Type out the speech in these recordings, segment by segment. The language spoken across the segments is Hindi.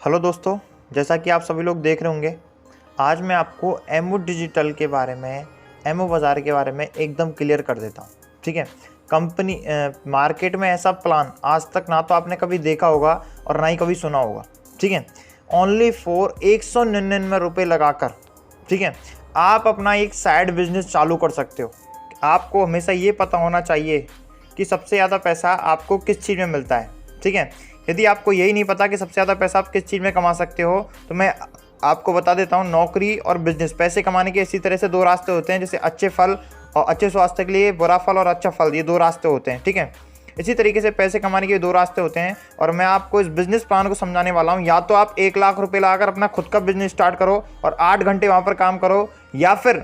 हेलो दोस्तों, जैसा कि आप सभी लोग देख रहे होंगे, आज मैं आपको एमओ डिजिटल के बारे में, एमओ बाज़ार के बारे में एकदम क्लियर कर देता हूँ। ठीक है, कंपनी मार्केट में ऐसा प्लान आज तक ना तो आपने कभी देखा होगा और ना ही कभी सुना होगा। ठीक है, ओनली फॉर 199 रुपये लगाकर, ठीक है, आप अपना एक साइड बिजनेस चालू कर सकते हो। आपको हमेशा ये पता होना चाहिए कि सबसे ज़्यादा पैसा आपको किस चीज़ में मिलता है। ठीक है, यदि आपको यही नहीं पता कि सबसे ज़्यादा पैसा आप किस चीज़ में कमा सकते हो, तो मैं आपको बता देता हूँ, नौकरी और बिजनेस। पैसे कमाने के इसी तरह से दो रास्ते होते हैं, जैसे अच्छे फल और अच्छे स्वास्थ्य के लिए बुरा फल और अच्छा फल, ये दो रास्ते होते हैं। ठीक है, इसी तरीके से पैसे कमाने के दो रास्ते होते हैं और मैं आपको इस बिज़नेस प्लान को समझाने वाला हूँ। या तो आप 1 लाख रुपए लगाकर अपना खुद का बिजनेस स्टार्ट करो और 8 घंटे वहाँ पर काम करो, या फिर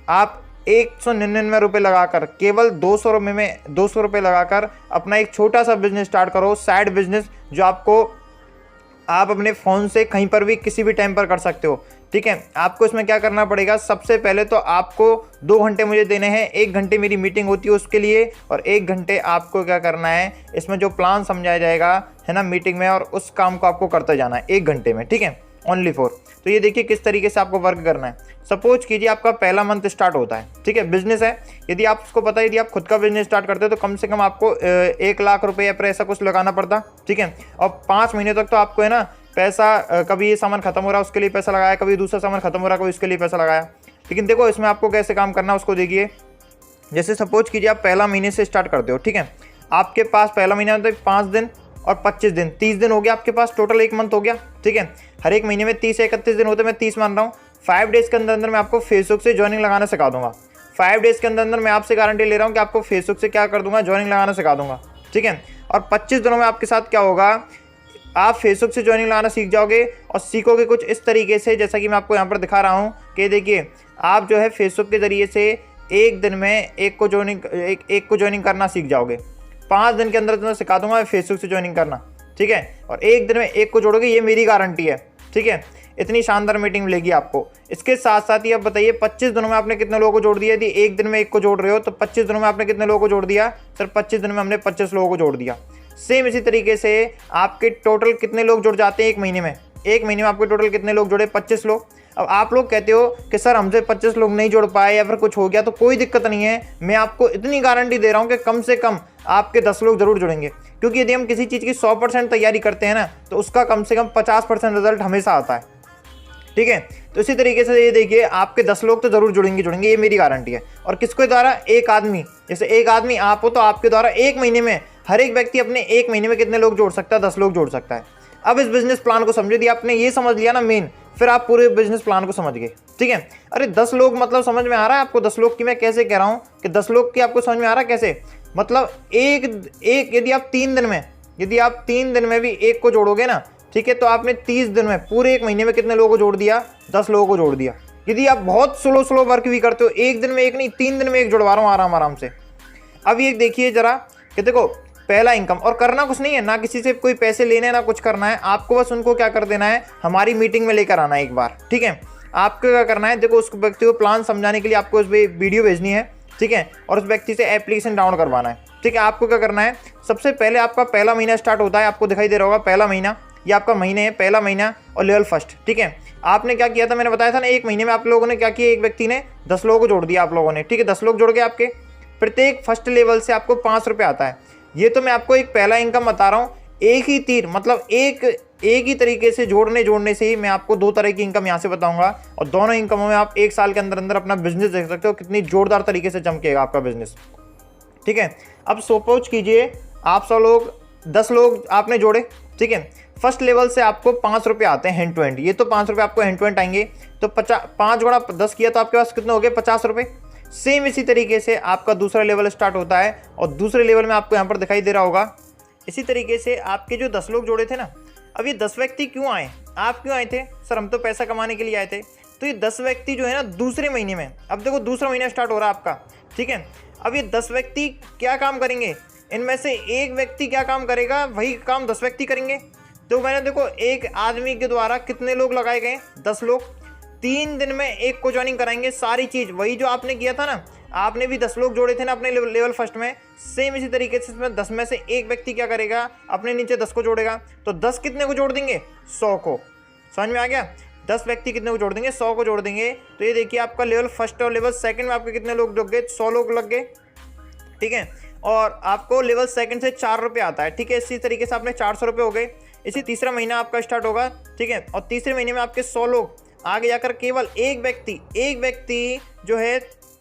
आप 199 रुपये लगाकर, केवल 200 रुपये लगाकर अपना एक छोटा सा बिजनेस स्टार्ट करो, साइड बिजनेस, जो आप अपने फ़ोन से कहीं पर भी किसी भी टाइम पर कर सकते हो। ठीक है, आपको इसमें क्या करना पड़ेगा, सबसे पहले तो आपको 2 घंटे मुझे देने हैं। 1 घंटे मेरी मीटिंग होती है उसके लिए, और 1 घंटे आपको क्या करना है, इसमें जो प्लान समझाया जाएगा है ना मीटिंग में, और उस काम को आपको करते जाना है 1 घंटे में। ठीक है, ओनली फॉर। तो ये देखिए किस तरीके से आपको वर्क करना है। सपोज कीजिए आपका पहला मंथ स्टार्ट होता है, ठीक है, बिजनेस है। यदि आप उसको पता है, यदि आप खुद का बिजनेस स्टार्ट करते हो तो कम से कम आपको 1 लाख रुपए या फिर ऐसा कुछ लगाना पड़ता। ठीक है, और 5 महीने तक तो आपको है ना पैसा, कभी ये सामान खत्म हो रहा है उसके लिए पैसा लगाया, कभी दूसरा सामान खत्म हो रहा है कभी उसके लिए पैसा लगाया। लेकिन देखो इसमें आपको कैसे काम करना है उसको देखिए। जैसे सपोज कीजिए आप पहला महीने से स्टार्ट करते हो। ठीक है, आपके पास पहला महीना तो 5 दिन और 25 दिन, 30 दिन हो गया आपके पास, टोटल 1 मंथ हो गया। ठीक है, हर एक महीने में 30 से 31 दिन होते हैं, मैं 30 मान रहा हूँ। 5 डेज़ के अंदर मैं आपको फेसबुक से ज्वाइनिंग लगाना सिखा दूंगा। 5 डेज़ के अंदर मैं आपसे गारंटी ले रहा हूँ कि आपको फेसबुक से क्या कर दूंगा, ज्वाइनिंग लगाना सिखा दूंगा। ठीक है, और 25 दिनों में आपके साथ क्या होगा, आप फेसबुक से ज्वाइनिंग लगाना सीख जाओगे, और सीखोगे कुछ इस तरीके से, जैसा कि मैं आपको यहाँ पर दिखा रहा हूँ कि देखिए आप जो है फेसबुक के ज़रिए से एक दिन में एक को ज्वाइनिंग करना सीख जाओगे। 5 दिन के अंदर तुम्हें सिखा दूंगा फेसबुक से ज्वाइनिंग करना। ठीक है, और एक दिन में एक को जोड़ोगे, ये मेरी गारंटी है। ठीक है, इतनी शानदार मीटिंग मिलेगी आपको। इसके साथ साथ ही आप बताइए 25 दिनों में आपने कितने लोगों को जोड़ दिया। यदि एक दिन में एक को जोड़ रहे हो तो 25 दिनों में आपने कितने लोगों को जोड़ दिया, सर 25 दिन में हमने 25 लोगों को जोड़ दिया। सेम इसी तरीके से आपके टोटल कितने लोग जुड़ जाते हैं 1 महीने में। 1 महीने में आपके टोटल कितने लोग जुड़े, 25 लोग। अब आप लोग कहते हो कि सर हमसे 25 लोग नहीं जुड़ पाए या फिर कुछ हो गया, तो कोई दिक्कत नहीं है। मैं आपको इतनी गारंटी दे रहा हूँ कि कम से कम आपके 10 लोग जरूर जुड़ेंगे, क्योंकि यदि हम किसी चीज़ की 100% तैयारी करते हैं ना, तो उसका कम से कम 50% रिजल्ट हमेशा आता है। ठीक है, तो इसी तरीके से ये देखिए आपके 10 लोग तो जरूर जुड़ेंगे, ये मेरी गारंटी है। और किसके द्वारा, एक आदमी, जैसे एक आदमी आप हो तो आपके द्वारा 1 महीने में हर एक व्यक्ति अपने 1 महीने में कितने लोग जोड़ सकता है, 10 लोग जोड़ सकता है। अब इस बिजनेस प्लान को समझे, यदि आपने ये समझ लिया ना मेन, फिर आप पूरे बिजनेस प्लान को समझ गए। ठीक है, अरे 10 लोग मतलब समझ में आ रहा है आपको, 10 लोग की मैं कैसे कह रहा हूँ कि 10 लोग की आपको समझ में आ रहा है कैसे, मतलब एक यदि आप 3 दिन में भी एक को जोड़ोगे ना, ठीक है, तो आपने 30 दिन में, पूरे 1 महीने में कितने लोगों को जोड़ दिया, 10 लोगों को जोड़ दिया। यदि आप बहुत स्लो वर्क भी करते हो, 1 दिन में एक नहीं 3 दिन में एक जुड़वा रहा हूँ आराम से। अब ये देखिए जरा कि देखो पहला इनकम, और करना कुछ नहीं है, ना किसी से कोई पैसे लेने ना कुछ करना है, आपको बस उनको क्या कर देना है, हमारी मीटिंग में लेकर आना है एक बार। ठीक है, आपको क्या करना है, देखो उस व्यक्ति को प्लान समझाने के लिए आपको उस पर वीडियो भेजनी है। ठीक है, और उस व्यक्ति से एप्लीकेशन डाउनलोड करवाना है। ठीक है, आपको क्या करना है, सबसे पहले आपका पहला महीना स्टार्ट होता है, आपको दिखाई दे रहा होगा पहला महीना, ये आपका महीने है, पहला महीना और लेवल फर्स्ट। ठीक है, आपने क्या किया था, मैंने बताया था ना, 1 महीने में आप लोगों ने क्या किया, एक व्यक्ति ने 10 लोगों को जोड़ दिया आप लोगों ने। ठीक है, 10 लोग जोड़ गए आपके, प्रत्येक फर्स्ट लेवल से आपको 5 रुपये आता है। ये तो मैं आपको एक पहला इनकम बता रहा हूँ। एक ही तीर, मतलब एक ही तरीके से जोड़ने से ही मैं आपको 2 तरह की इनकम यहाँ से बताऊंगा, और दोनों इनकमों में आप 1 साल के अंदर अपना बिजनेस देख सकते हो, कितनी जोरदार तरीके से चमकेगा आपका बिजनेस। ठीक है, अब सपोज कीजिए आप 100 लोग, 10 लोग आपने जोड़े। ठीक है, फर्स्ट लेवल से आपको 5 रुपये आते हैं हैंड टू हैंड, ये तो 5 रुपये आपको हैंड टू हैंड आएंगे। तो 5 गुणा 10 किया तो आपके पास कितने हो गए, 50 रुपये। सेम इसी तरीके से आपका दूसरा लेवल स्टार्ट होता है, और दूसरे लेवल में आपको यहाँ पर दिखाई दे रहा होगा, इसी तरीके से आपके जो 10 लोग जोड़े थे ना, अब ये 10 व्यक्ति क्यों आए, आप क्यों आए थे, सर हम तो पैसा कमाने के लिए आए थे। तो ये 10 व्यक्ति जो है ना दूसरे महीने में, अब देखो दूसरा महीना स्टार्ट हो रहा है आपका। ठीक है, अब ये 10 व्यक्ति क्या काम करेंगे, इनमें से एक व्यक्ति क्या काम करेगा, वही काम 10 व्यक्ति करेंगे। तो मैंने देखो एक आदमी के द्वारा कितने लोग लगाए गए, 10 लोग। 3 दिन में एक को ज्वाइनिंग कराएंगे, सारी चीज़ वही जो आपने किया था ना, आपने भी 10 लोग जोड़े थे ना अपने लेवल फर्स्ट में, सेम इसी तरीके से इसमें 10 में से एक व्यक्ति क्या करेगा, अपने नीचे 10 को जोड़ेगा। तो 10 कितने को जोड़ देंगे, 100 को। समझ में आ गया, 10 व्यक्ति कितने को जोड़ देंगे, 100 को जोड़ देंगे। तो ये देखिए आपका लेवल फर्स्ट और लेवल सेकंड में आपके कितने लोग लग गए, 100 लोग लग गए, ठीक है। और आपको लेवल सेकंड से 4 रुपये आता है, ठीक है। इसी तरीके से आपने 400 रुपये हो गए। इसी तीसरा महीना आपका स्टार्ट होगा, ठीक है। और तीसरे महीने में आपके 100 लोग, आगे जाकर केवल एक व्यक्ति जो है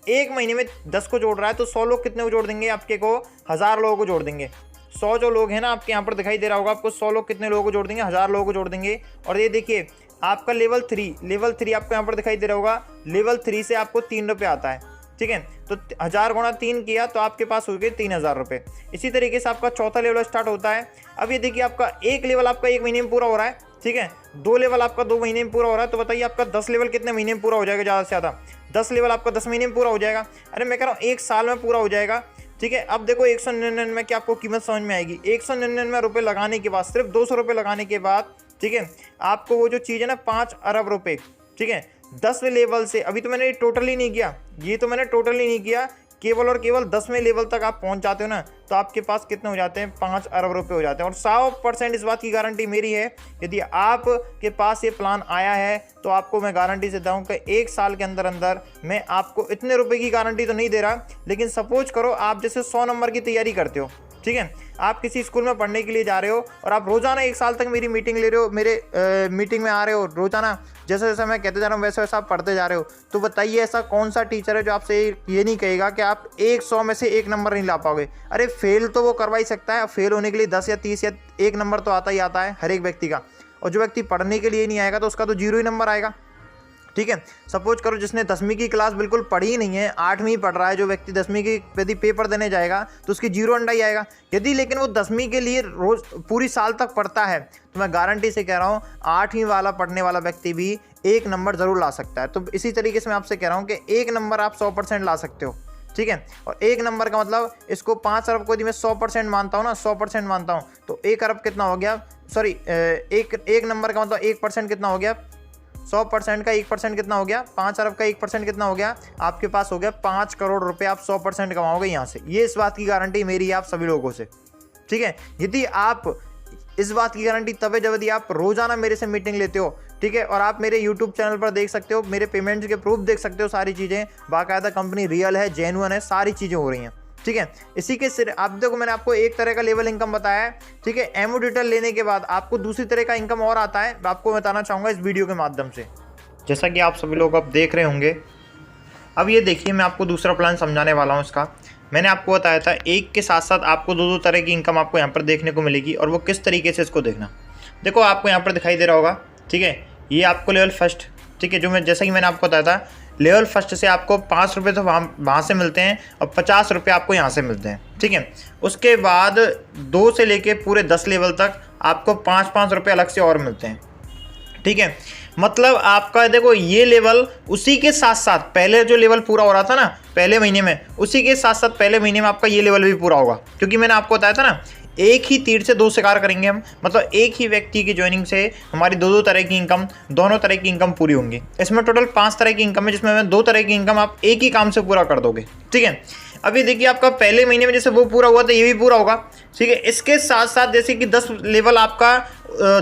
एक महीने में 10 को जोड़ रहा है, तो 100 लोग कितने को जोड़ देंगे, आपके को 1000 लोगों को जोड़ देंगे। 100 जो लोग हैं ना आपके यहाँ पर दिखाई दे रहा होगा आपको, 100 लोग कितने लोगों को जोड़ देंगे, 1000 लोगों को जोड़ देंगे। और ये देखिए आपका लेवल 3 आपको यहाँ पर दिखाई दे रहा होगा, लेवल 3 से आपको 3 रुपये आता है, ठीक है। तो 1000 गुणा 3 किया तो आपके पास हो गए 3000 रुपये। इसी तरीके से आपका चौथा लेवल स्टार्ट होता है। अब ये देखिए आपका एक लेवल आपका 1 महीने में पूरा हो रहा है, ठीक है। 2 लेवल आपका 2 महीने में पूरा हो रहा है। तो बताइए आपका 10 लेवल कितने महीने में पूरा हो जाएगा, ज़्यादा से ज़्यादा 10 लेवल आपका 10 महीने में पूरा हो जाएगा। अरे मैं कह रहा हूँ 1 साल में पूरा हो जाएगा, ठीक है। अब देखो 199 की आपको कीमत समझ में आएगी। 199 रुपये लगाने के बाद, सिर्फ 200 रुपये लगाने के बाद, ठीक है, आपको वो जो चीज़ है ना 5 अरब रुपये, ठीक है। 10वें लेवल से, अभी तो मैंने टोटली नहीं किया, ये तो मैंने टोटली नहीं किया, केवल और केवल 10वें लेवल तक आप पहुंच जाते हो ना, तो आपके पास कितने हो जाते हैं, 5 अरब रुपए हो जाते हैं। और 100% इस बात की गारंटी मेरी है, यदि आपके पास ये प्लान आया है तो आपको मैं गारंटी से दूँ कि 1 साल के अंदर अंदर मैं आपको इतने रुपए की गारंटी तो नहीं दे रहा, लेकिन सपोज करो आप जैसे 100 नंबर की तैयारी करते हो, ठीक है। आप किसी स्कूल में पढ़ने के लिए जा रहे हो और आप रोजाना 1 साल तक मेरी मीटिंग ले रहे हो, मेरे मीटिंग में आ रहे हो रोजाना, जैसे जैसे मैं कहते जा रहा हूँ वैसे वैसे आप पढ़ते जा रहे हो। तो बताइए ऐसा कौन सा टीचर है जो आपसे ये नहीं कहेगा कि आप 100 में से 1 नंबर नहीं ला पाओगे। अरे फेल तो वो करवा ही सकता है, फेल होने के लिए 10 या 30 या 1 नंबर तो आता ही आता है हर एक व्यक्ति का। और जो व्यक्ति पढ़ने के लिए नहीं आएगा तो उसका तो 0 ही नंबर आएगा, ठीक है। सपोज करो जिसने 10वीं की क्लास बिल्कुल पढ़ी ही नहीं है, 8वीं पढ़ रहा है, जो व्यक्ति 10वीं की यदि पेपर देने जाएगा तो उसकी 0 अंडा ही आएगा। यदि लेकिन वो 10वीं के लिए रोज पूरी साल तक पढ़ता है तो मैं गारंटी से कह रहा हूँ 8वीं वाला पढ़ने वाला व्यक्ति भी 1 नंबर ज़रूर ला सकता है। तो इसी तरीके से मैं आपसे कह रहा हूँ कि 1 नंबर आप 100% ला सकते हो, ठीक है। और 1 नंबर का मतलब इसको 5 अरब को यदि मैं 100% मानता हूँ ना, 100% मानता हूँ, तो 1 अरब कितना हो गया, सॉरी एक नंबर का मतलब 1% कितना हो गया, 100% का 1% कितना हो गया, 5 अरब का 1% कितना हो गया, आपके पास हो गया 5 करोड़ रुपए आप 100% कमाओगे यहाँ से। ये इस बात की गारंटी मेरी है आप सभी लोगों से, ठीक है। यदि आप इस बात की गारंटी तब है जब यदि आप रोजाना मेरे से मीटिंग लेते हो, ठीक है। और आप मेरे यूट्यूब चैनल पर देख सकते हो, मेरे पेमेंट्स के प्रूफ देख सकते हो, सारी चीज़ें बाकायदा कंपनी रियल है, जेन्युइन है, सारी चीज़ें हो रही हैं, ठीक है। इसी के सिर आप देखो मैंने आपको एक तरह का लेवल इनकम बताया है, ठीक है। एमओ डिटेल लेने के बाद आपको दूसरी तरह का इनकम और आता है, आपको बताना चाहूँगा इस वीडियो के माध्यम से, जैसा कि आप सभी लोग अब देख रहे होंगे। अब ये देखिए मैं आपको दूसरा प्लान समझाने वाला हूँ। इसका मैंने आपको बताया था एक के साथ साथ आपको 2 तरह की इनकम आपको यहाँ पर देखने को मिलेगी, और वो किस तरीके से इसको देखना। देखो आपको यहाँ पर दिखाई दे रहा होगा, ठीक है, ये आपको लेवल फर्स्ट, ठीक है, जो मैं जैसा कि मैंने आपको बताया था लेवल फर्स्ट से आपको 5 रुपये तो वहाँ से मिलते हैं और 50 रुपये आपको यहाँ से मिलते हैं, ठीक है। उसके बाद 2 से लेके पूरे 10 लेवल तक आपको 5-5 रुपये अलग से और मिलते हैं, ठीक है। मतलब आपका देखो ये लेवल उसी के साथ साथ पहले जो लेवल पूरा हो रहा था ना पहले महीने में, उसी के साथ साथ पहले महीने में आपका ये लेवल भी पूरा होगा, क्योंकि मैंने आपको बताया था ना एक ही तीर से 2 शिकार करेंगे हम, मतलब एक ही व्यक्ति की ज्वाइनिंग से हमारी 2 तरह की इनकम, दोनों तरह की इनकम पूरी होंगी। इसमें टोटल 5 तरह की इनकम है, जिसमें मैं 2 तरह की इनकम आप एक ही काम से पूरा कर दोगे, ठीक है। अभी देखिए आपका पहले महीने में जैसे वो पूरा हुआ था ये भी पूरा होगा, ठीक है। इसके साथ साथ जैसे कि 10 लेवल आपका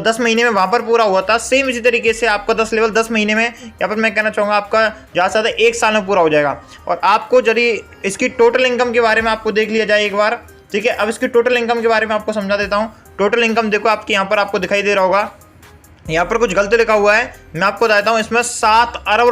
10 महीने में वहाँ पर पूरा हुआ था, सेम इसी तरीके से आपका 10 लेवल 10 महीने में यहाँ पर मैं कहना चाहूँगा आपका ज़्यादा से ज़्यादा 1 साल में पूरा हो जाएगा। और आपको यदि इसकी टोटल इनकम के बारे में आपको देख लिया जाए एक बार, ठीक है। अब इसकी टोटल इनकम के बारे में आपको समझा देता हूँ। टोटल इनकम देखो आपके यहाँ पर आपको दिखाई दे रहा होगा, यहाँ पर कुछ गलत लिखा हुआ है, मैं आपको बताता हूँ। इसमें 7 अरब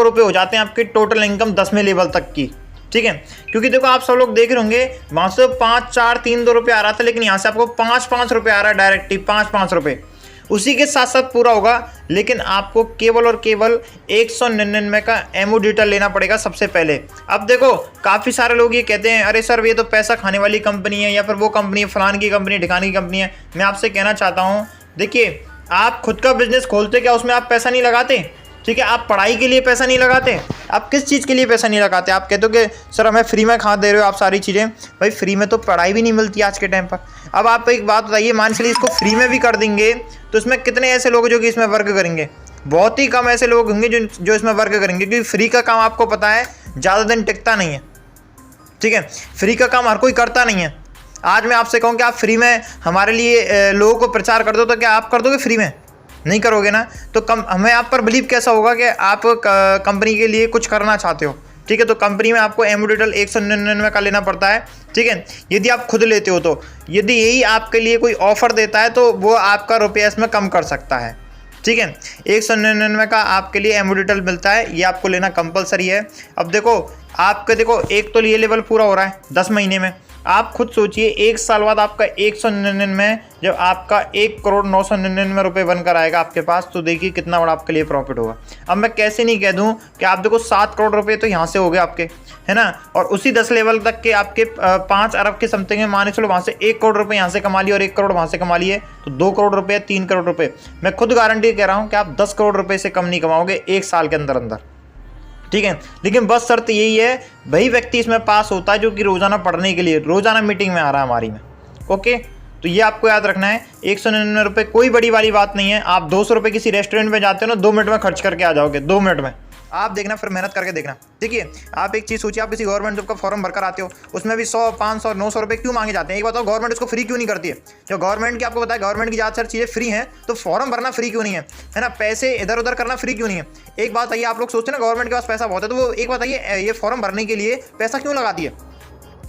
रुपए हो जाते हैं आपकी टोटल इनकम 10वें लेवल तक की, ठीक है। क्योंकि देखो आप सब लोग देख रहे होंगे वहाँ से 5, 4, 3, 2 रुपये आ रहा था, लेकिन यहाँ से आपको 5 रुपये आ रहा है डायरेक्टली, 5 रुपये उसी के साथ साथ पूरा होगा। लेकिन आपको केवल और केवल 199 का एमओ डिटेल लेना पड़ेगा सबसे पहले। अब देखो काफ़ी सारे लोग ये कहते हैं अरे सर ये तो पैसा खाने वाली कंपनी है, या फिर वो कंपनी है, फलान की कंपनी, ढिकाने की कंपनी है। मैं आपसे कहना चाहता हूँ देखिए आप खुद का बिजनेस खोलते क्या उसमें आप पैसा नहीं लगाते, ठीक है। आप पढ़ाई के लिए पैसा नहीं लगाते, आप किस चीज़ के लिए पैसा नहीं लगाते। आप कहते हो कि सर हमें फ्री में खा दे रहे हो आप सारी चीज़ें, भाई फ्री में तो पढ़ाई भी नहीं मिलती आज के टाइम पर। अब आप एक बात बताइए, मान चलिए इसको फ्री में भी कर देंगे तो इसमें कितने ऐसे लोग जो कि इसमें वर्क करेंगे, बहुत ही कम ऐसे लोग होंगे जो इसमें वर्क करेंगे, क्योंकि फ्री का काम आपको पता है ज़्यादा दिन टिकता नहीं है। ठीक है, फ्री का काम हर कोई करता नहीं है। आज मैं आपसे कहूँ कि आप फ्री में हमारे लिए लोगों को प्रचार कर दो, तो क्या आप कर दोगे फ्री में? नहीं करोगे ना। तो हमें आप पर बिलीव कैसा होगा कि आप कंपनी के लिए कुछ करना चाहते हो। ठीक है, तो कंपनी में आपको एमओ डिजिटल 199 का लेना पड़ता है। ठीक है, यदि आप खुद लेते हो तो यदि यही आपके लिए कोई ऑफर देता है तो वो आपका रुपया इसमें कम कर सकता है। ठीक है, 199 का आपके लिए एमओ डिजिटल मिलता है, ये आपको लेना कंपलसरी है। अब देखो देखो एक तो ये लेवल पूरा हो रहा है 10 महीने में। आप खुद सोचिए 1 साल बाद आपका 199 जब आपका 1,999 रुपये बनकर आएगा आपके पास, तो देखिए कितना बड़ा आपके लिए प्रॉफिट होगा। अब मैं कैसे नहीं कह दूं कि आप देखो 7 करोड़ रुपए तो यहाँ से हो गए आपके, है ना, और उसी 10 लेवल तक के आपके 5 अरब के समथिंग में मान चलो वहाँ से 1 करोड़ रुपये यहाँ से कमा लिए और 1 करोड़ वहाँ से कमा लिए, तो 2 करोड़ रुपये 3 करोड़ रुपये। मैं खुद गारंटी कह रहा हूँ कि आप 10 करोड़ रुपये से कम नहीं कमाओगे 1 साल के अंदर अंदर। ठीक है, लेकिन बस शर्त यही है, वही व्यक्ति इसमें पास होता है जो कि रोजाना पढ़ने के लिए रोजाना मीटिंग में आ रहा है हमारी में। ओके, तो ये आपको याद रखना है। 199 रुपये कोई बड़ी वाली बात नहीं है। आप 200 रुपये किसी रेस्टोरेंट में जाते हो ना, 2 मिनट में खर्च करके आ जाओगे, 2 मिनट में। आप देखना, फिर मेहनत करके देखना। देखिए, आप एक चीज़ सोचिए, आप किसी गवर्नमेंट जॉब का फॉर्म भरकर आते हो, उसमें भी 100, 500, 900 रुपये क्यों मांगे जाते हैं? एक बताओ, गवर्नमेंट उसको फ्री क्यों नहीं करती है? जो गवर्नमेंट की आपको पता है, गवर्नमेंट की ज़्यादातर चीज़ें फ्री हैं, तो फॉर्म भरना फ्री क्यों नहीं है ना? पैसे इधर उधर करना फ्री क्यों नहीं है? एक बात आइए, आप लोग सोचते हैं ना गवर्नमेंट के पास पैसा बहुत है, तो वो एक बात आइए, ये फॉर्म भरने के लिए पैसा क्यों लगाती है?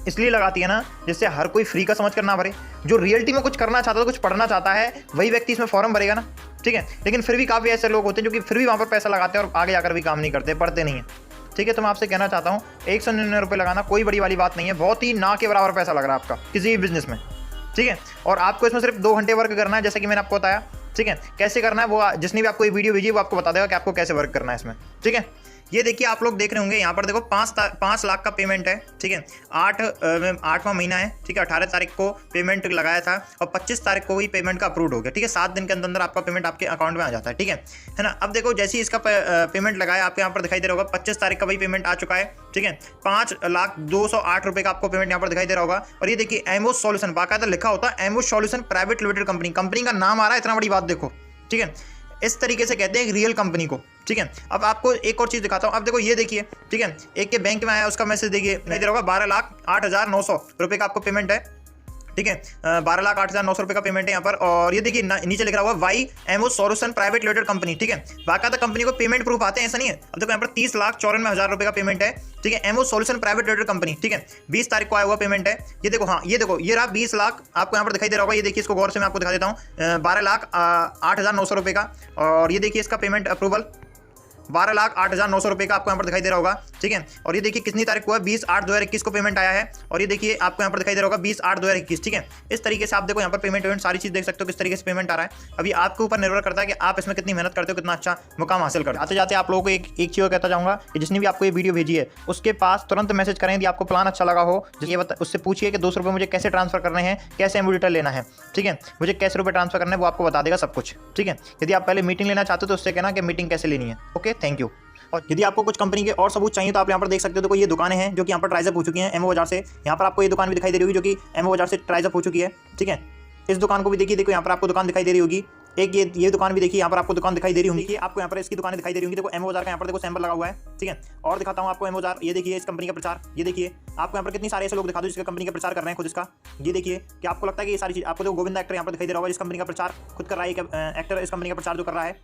इसलिए लगाती है ना, जिससे हर कोई फ्री का समझ कर ना भरे। जो रियलिटी में कुछ करना चाहता है, कुछ पढ़ना चाहता है, वही व्यक्ति इसमें फॉर्म भरेगा ना। ठीक है, लेकिन फिर भी काफ़ी ऐसे लोग होते हैं जो कि फिर भी वहाँ पर पैसा लगाते हैं और आगे जाकर भी काम नहीं करते, पढ़ते नहीं है। ठीक है, तो मैं आपसे कहना चाहता हूँ 199 रुपये लगाना कोई बड़ी वाली बात नहीं है, बहुत ही ना के बराबर पैसा लग रहा है आपका किसी भी बिजनेस में। ठीक है, और आपको इसमें सिर्फ 2 घंटे वर्क करना है, जैसे कि मैंने आपको बताया। ठीक है, कैसे करना है वो जिसने भी आपको ये वीडियो भेजी वो आपको बता देगा कि आपको कैसे वर्क करना है इसमें। ठीक है, ये देखिए आप लोग देख रहे होंगे यहाँ पर देखो 5 लाख का पेमेंट है। ठीक है, 8वां महीना है। ठीक है, 18 तारीख को पेमेंट लगाया था और 25 तारीख को ही पेमेंट का अप्रूव हो गया। ठीक है, 7 दिन के अंदर आपका पेमेंट आपके अकाउंट में आ जाता है। ठीक है ना। अब देखो जैसे ही इसका पेमेंट लगाया, आपको यहाँ पर दिखाई दे रहा होगा 25 तारीख का वही पेमेंट आ चुका है। ठीक है, 5,02,08 रुपये का आपको पेमेंट यहाँ पर दिखाई दे रहा होगा। और ये देखिए एमओ सॉल्यूशन, बाकायदा लिखा होता है MO solution private limited company, company का नाम आ रहा है, इतना बड़ी बात देखो। ठीक है, इस तरीके से कहते हैं एक रियल कंपनी को। ठीक है, अब आपको एक और चीज़ दिखाता हूँ। अब देखो ये देखिए, ठीक है, एक के बैंक में आया, उसका मैसेज देखिए, नहीं दे रहा होगा 12,08,900 रुपये का आपको पेमेंट है। ठीक है, 12,08,900 रुपये का पेमेंट है यहाँ पर। और ये देखिए नीचे लिख रहा हुआ Y MO solution private limited company. ठीक है, बाकायदा कंपनी को पेमेंट प्रूफ आते हैं, ऐसा नहीं है। अब देखो यहाँ पर 30,94,000 रुपये का पेमेंट है। ठीक है, MO solution private limited company. ठीक है, 20 तारीख को आया हुआ पेमेंट है। ये देखो, हाँ ये देखो, ये रहा 20 लाख आपको यहाँ पर दिखाई दे रहा होगा। ये देखिए, इसको गौर से मैं आपको दिखा देता हूँ, 12,08,900 रुपये का। और ये देखिए इसका पेमेंट अप्रूवल 12,08,900 रुपये का आपको यहाँ पर दिखाई दे रहा होगा। ठीक है, और ये देखिए कितनी तारीख को है, 20/8/2021 को पेमेंट आया है। और ये देखिए आपको यहाँ पर दिखाई दे रहा होगा 20/8/2021। ठीक है, इस तरीके से आप देखो यहाँ पर पेमेंट सारी चीज़ देख सकते हो किस तरीके से पेमेंट आ रहा है। अभी आपके ऊपर निर्भर करता है कि आप इसमें कितनी मेहनत करते हो, कितना अच्छा मुकाम हासिल करते हो। आते जाते आप लोगों को एक चीज़ कहता जाऊँगा कि जिसने भी आपको ये वीडियो भेजी है उसके पास तुरंत मैसेज करें यदि आपको प्लान अच्छा लगा हो। उससे पूछिए कि 200 रुपये मुझे कैसे ट्रांसफर करने हैं, कैसे एमओ डिजिटल लेना है। ठीक है, मुझे कैसे रुपये ट्रांसफर करना है वो आपको बता देगा सब कुछ। ठीक है, यदि आप पहले मीटिंग लेना चाहते हो तो उससे कहना कि मीटिंग कैसे लेनी है। Okay, thank you. और यदि आपको कुछ कंपनी के और सबूत चाहिए तो आप यहाँ पर देख सकते हो। देखो ये दुकानें हैं जो कि यहाँ पर ट्राइजअप हो चुकी हैं एमओ बाजार से। यहाँ पर आपको ये दुकान भी दिखाई दे रही होगी जो कि एमओ बाजार से ट्राइजअप हो चुकी है। ठीक है, इस दुकान को भी देखिए, देखो यहाँ पर आपको दुकान दिखाई दे रही होगी। एक ये दुकान भी देखिए, यहाँ पर आपको दुकान दिखाई दे रही होगी। आपको यहाँ पर इसकी दुकानें दिखाई दे रही होंगी। देखो एमओ बाजार का यहाँ पर देखो सैंपल लगा हुआ है। ठीक है, और दिखाता हूँ आपको एमओ बाजार। ये देखिए इस कंपनी का प्रचार, ये देखिए आपको यहाँ पर कितनी सारे ऐसे लोग दिखा दो जिसके कंपनी का प्रचार कर रहे हैं खुद इसका। ये देखिए कि आपको लगता है कि ये सारी चीज़ आपको देखो गोविंदा एक्टर यहाँ पर दिखाई दे रहा होगा जिस कंपनी का प्रचार खुद कर रहा है, एक्टर इस कंपनी का प्रचार जो कर रहा है।